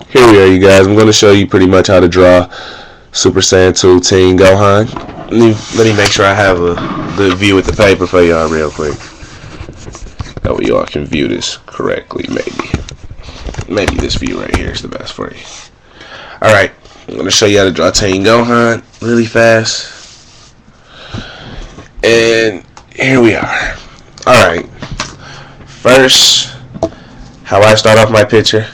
Here we are, you guys. I'm going to show you pretty much how to draw Super Saiyan 2 Teen Gohan. Let me make sure I have a good view with the paper for y'all real quick. That way y'all can view this correctly, maybe. Maybe this view right here is the best for you. Alright, I'm going to show you how to draw Teen Gohan really fast. And here we are. Alright, first, how I start off my picture.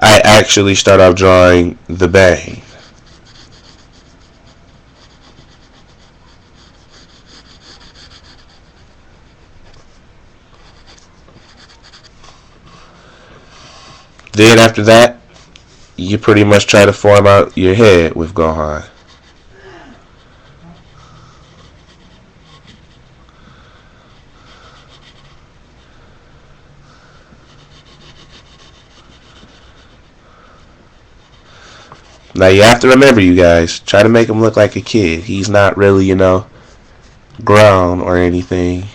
I actually start off drawing the bang. Then after that, you pretty much try to form out your head with Gohan. Now you have to remember, you guys, try to make him look like a kid. He's not really, grown or anything.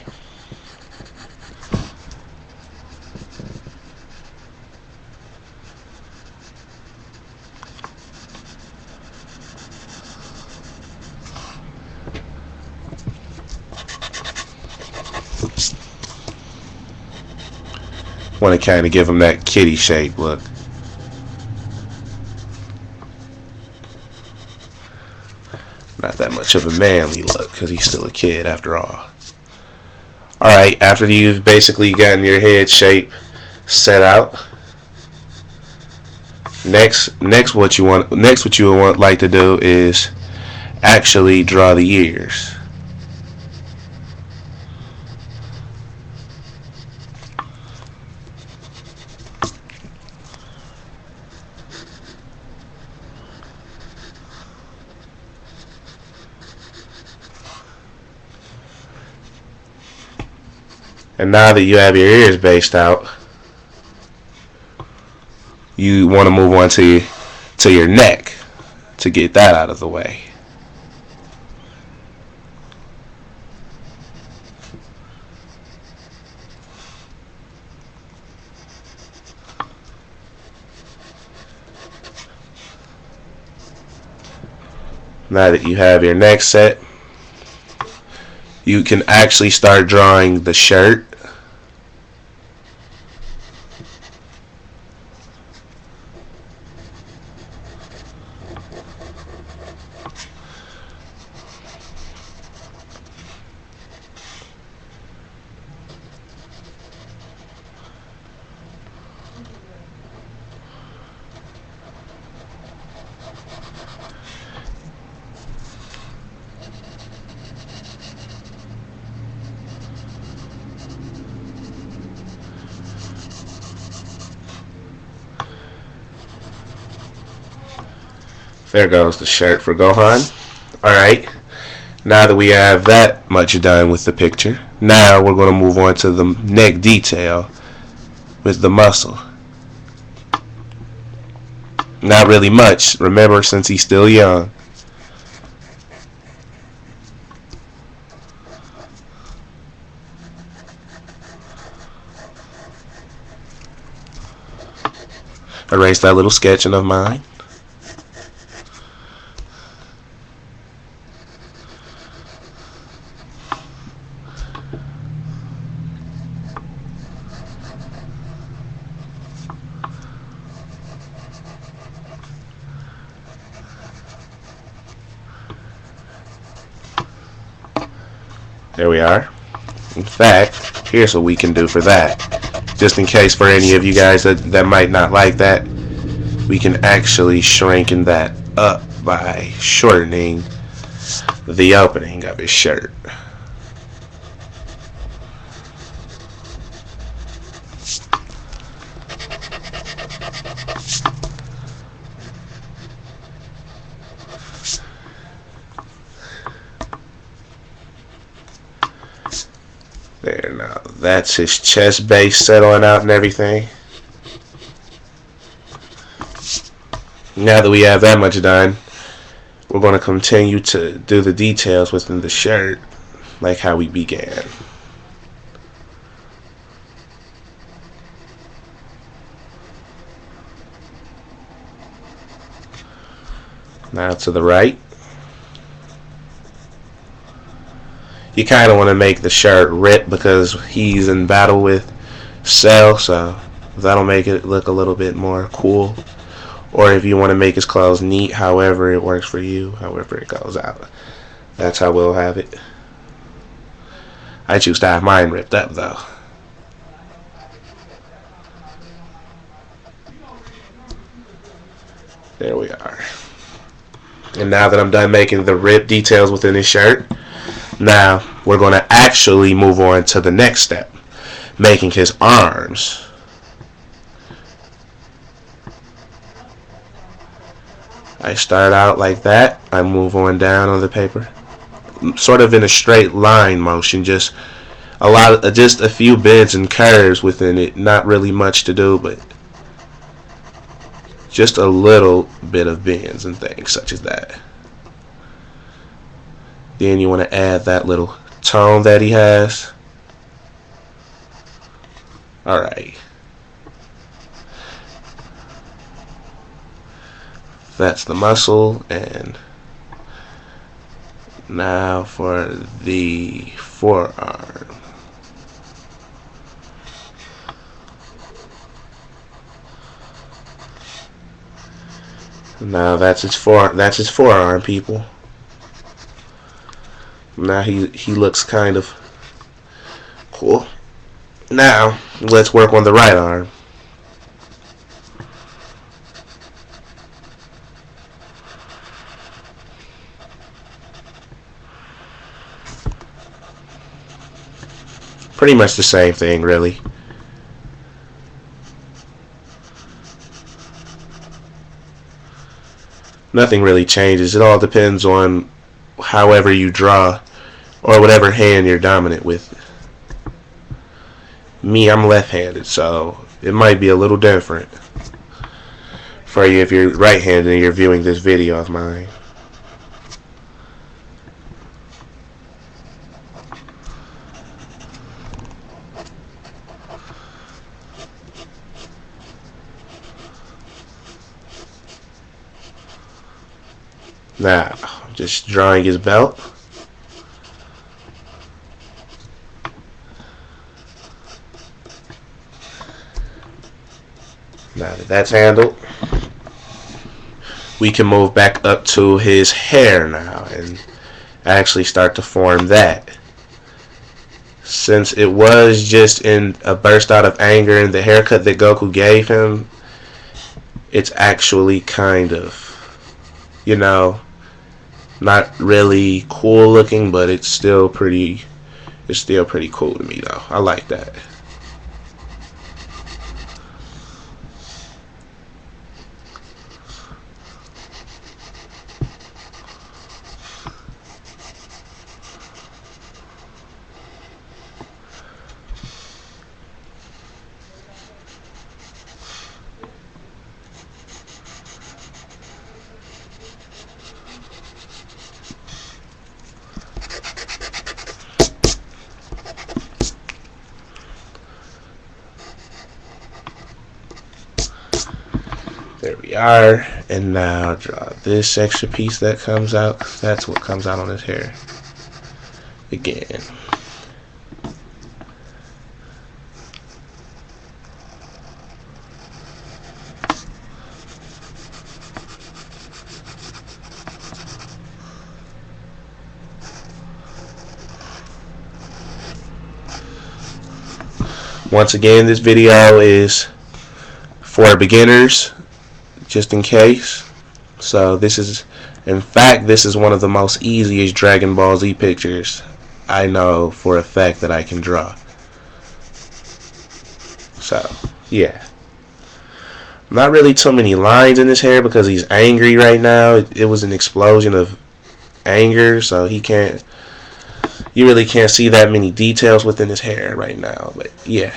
Want to kind of give him that kitty shape look. Not that much of a manly look because he's still a kid after all. Alright, after you've basically gotten your head shape set out, next what you would like to do is actually draw the ears. And now that you have your ears based out, you want to move on to your neck to get that out of the way. Now that you have your neck set, you can actually start drawing the shirt. There goes the shirt for Gohan. Alright, now that we have that much done with the picture, now we're going to move on to the neck detail with the muscle. Not really much, remember, since he's still young. Erase that little sketching of mine. There we are. In fact, here's what we can do for that. Just in case for any of you guys that might not like that, we can actually shrinken that up by shortening the opening of his shirt. There, now that's his chest base settling out and everything. Now that we have that much done, we're going to continue to do the details within the shirt like how we began. Now to the right. You kind of want to make the shirt rip because he's in battle with Cell, so that'll make it look a little bit more cool. Or if you want to make his clothes neat, however it works for you, however it goes out. That's how we'll have it. I choose to have mine ripped up though. There we are. And now that I'm done making the rip details within his shirt, now we're going to actually move on to the next step, making his arms. I start out like that. I move on down on the paper, sort of in a straight line motion, just a few bends and curves within it. Not really much to do, but just a little bit of bends and things such as that. Then you want to add that little tone that he has. Alright. That's the muscle, and now for the forearm. Now that's his forearm, people. Now he looks kind of cool. Now let's work on the right arm. Pretty much the same thing, really. Nothing really changes. It all depends on however you draw or whatever hand you're dominant with. Me, I'm left-handed, so it might be a little different for you if you're right-handed and you're viewing this video of mine. Now, I'm just drawing his belt. Now that that's handled, we can move back up to his hair now and actually start to form that. Since it was just in a burst out of anger and the haircut that Goku gave him, it's actually kind of, you know, not really cool looking, but it's still pretty cool to me though. I like that. There we are, and now draw this extra piece that comes out. That's what comes out on his hair. Again. Once again, this video is for beginners, just in case. So this is, in fact, this is one of the most easiest Dragon Ball Z pictures I know for a fact that I can draw. So, yeah. Not really too many lines in his hair because he's angry right now. It was an explosion of anger, so you really can't see that many details within his hair right now, but yeah.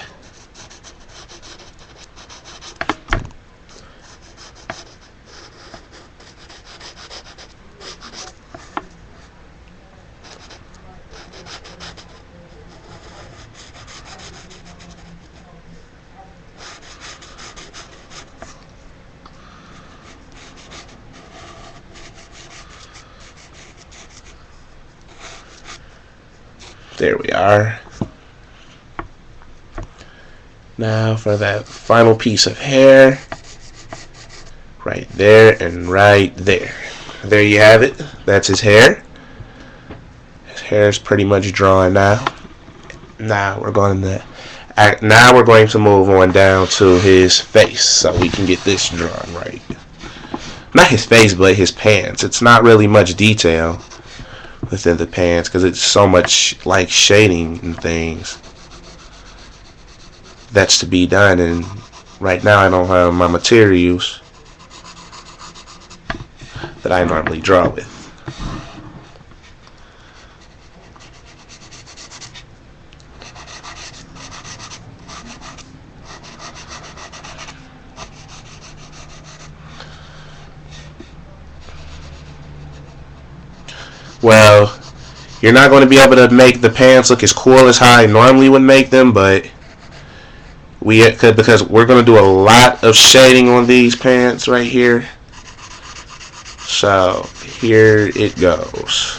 There we are. Now for that final piece of hair. Right there and right there. There you have it. That's his hair. His hair is pretty much drawn now. Now we're going to move on down to his face so we can get this drawn right. Not his face, but his pants. It's not really much detail within the pants because it's so much like shading and things that's to be done, and right now I don't have my materials that I normally draw with. Well, you're not going to be able to make the pants look as cool as how I normally would make them, but because we're going to do a lot of shading on these pants right here. So here it goes.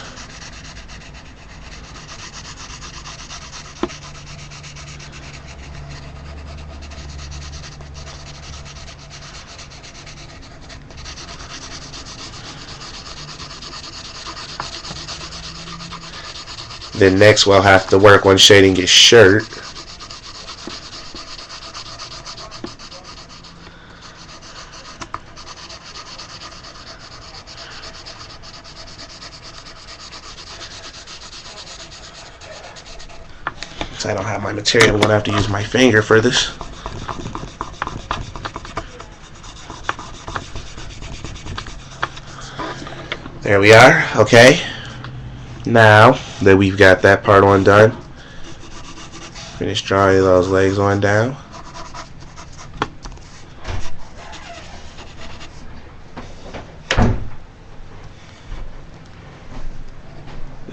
Then next we'll have to work on shading his shirt. Since I don't have my material, I'm going to have to use my finger for this. There we are. Okay. Now that we've got that part on done, finish drawing those legs on down.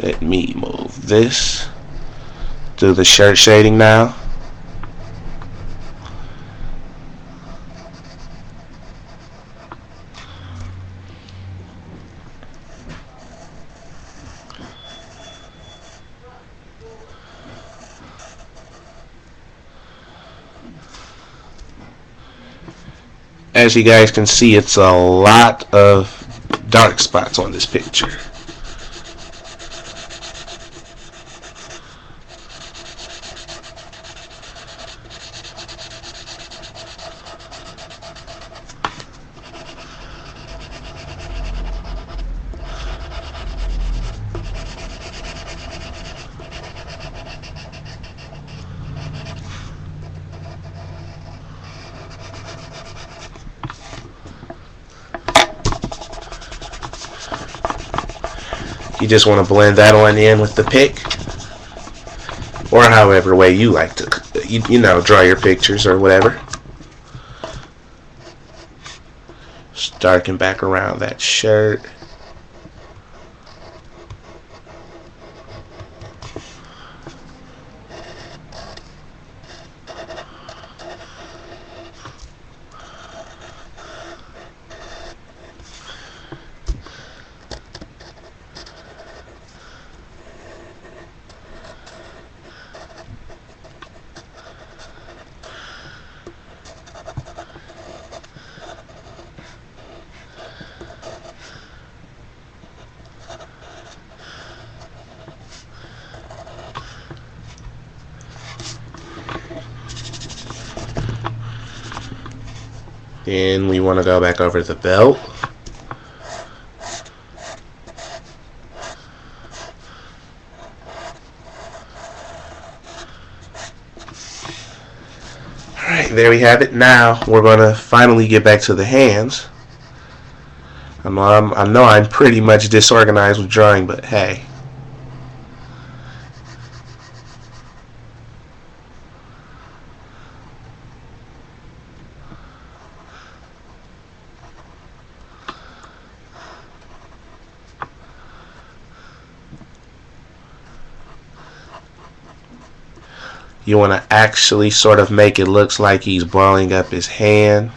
Let me move this. Do the shirt shading now. As you guys can see, it's a lot of dark spots on this picture. You just want to blend that on in with the pick, or however way you like to, you know, draw your pictures or whatever. Just darken back around that shirt. Then we want to go back over the belt. Alright, there we have it. Now we're going to finally get back to the hands. I know I'm pretty much disorganized with drawing, but hey. You want to actually sort of make it look like he's balling up his hand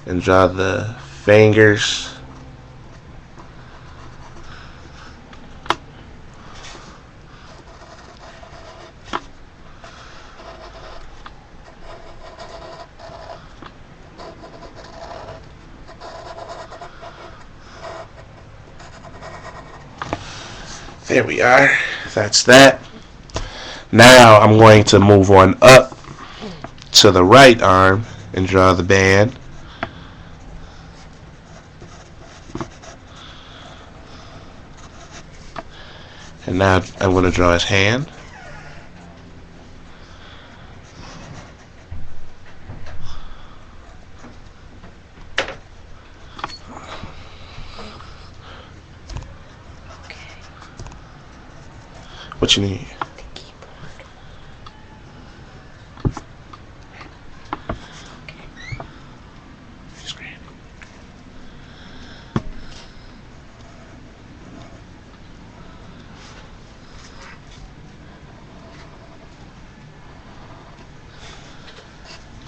and draw the fingers. There we are. That's that. Now I'm going to move on up to the right arm and draw the band. And now I'm going to draw his hand. What you need?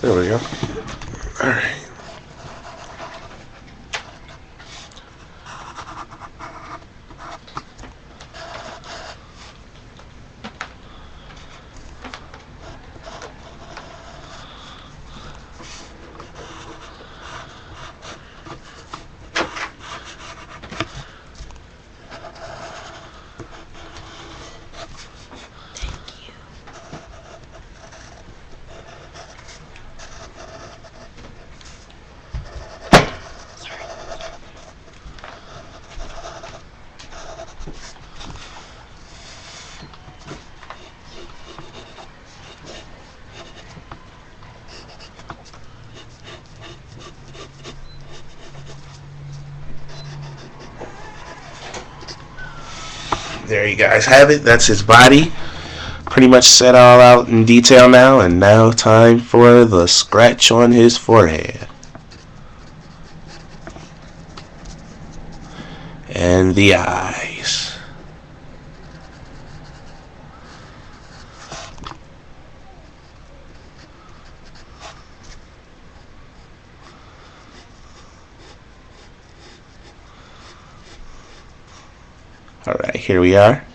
There we go. Alright. There you guys have it. That's his body. Pretty much set all out in detail now. And now time for the scratch on his forehead. And the eyes. Alright, here we are.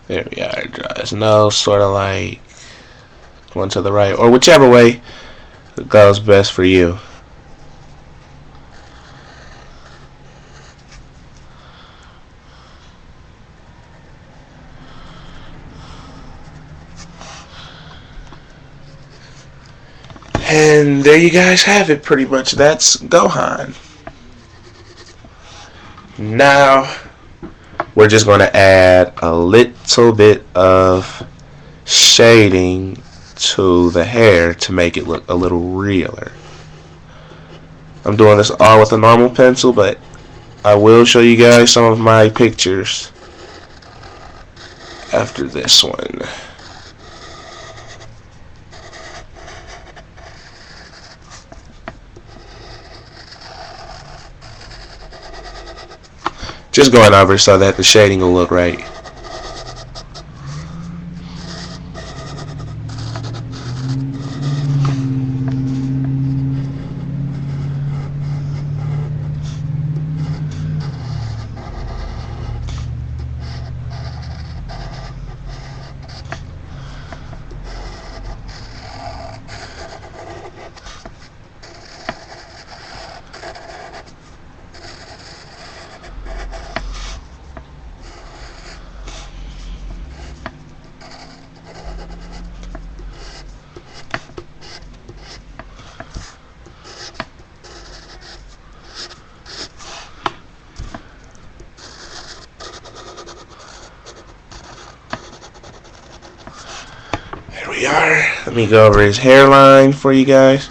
There we are. Draw his nose, sort of like one to the right, or whichever way goes best for you. And there you guys have it, pretty much. That's Gohan. Now we're just going to add a little bit of shading to the hair to make it look a little realer. I'm doing this all with a normal pencil, but I will show you guys some of my pictures after this one. Just going over so that the shading will look right. There we are. Let me go over his hairline for you guys.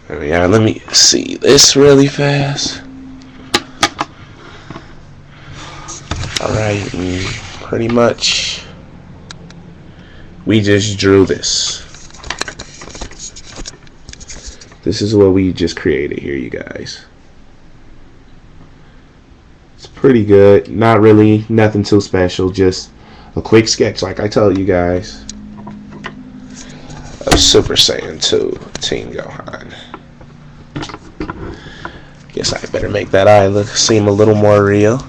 There we are. Let me see this really fast. Alright, pretty much we just drew this. This is what we just created here, you guys. It's pretty good. Not really nothing too special. Just a quick sketch, like I told you guys, of Super Saiyan 2 Teen Gohan. Guess I better make that eye seem a little more real.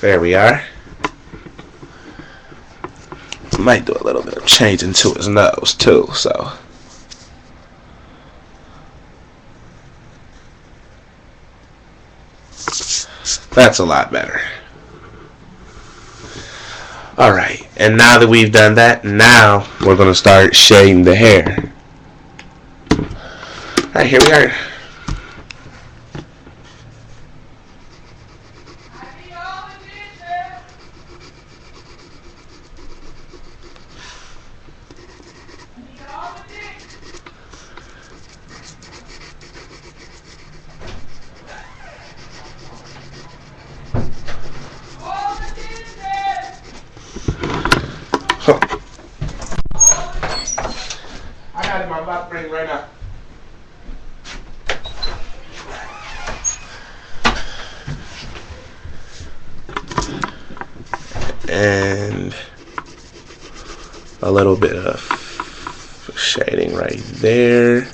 There we are. Might do a little bit of changing to his nose too, so. That's a lot better. Alright, and now that we've done that, now we're going to start shading the hair. Alright, here we are. I got it in my mouth brain right now. And a little bit of shading right there.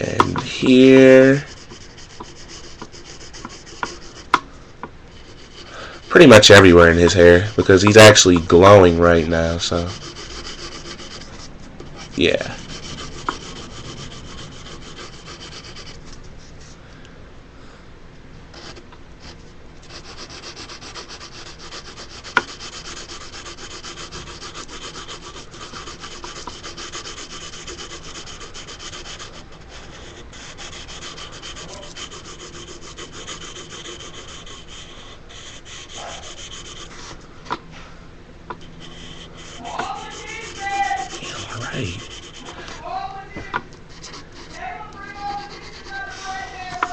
And here. Pretty much everywhere in his hair, because he's actually glowing right now, so yeah.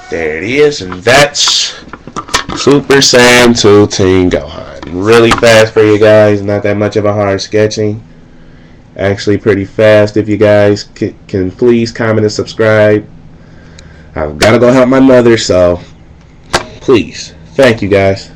There it is, and that's Super Saiyan 2 Teen Gohan. Really fast for you guys, not that much of a hard sketching. Actually pretty fast. If you guys can please comment and subscribe. I've got to go help my mother, so please. Thank you guys.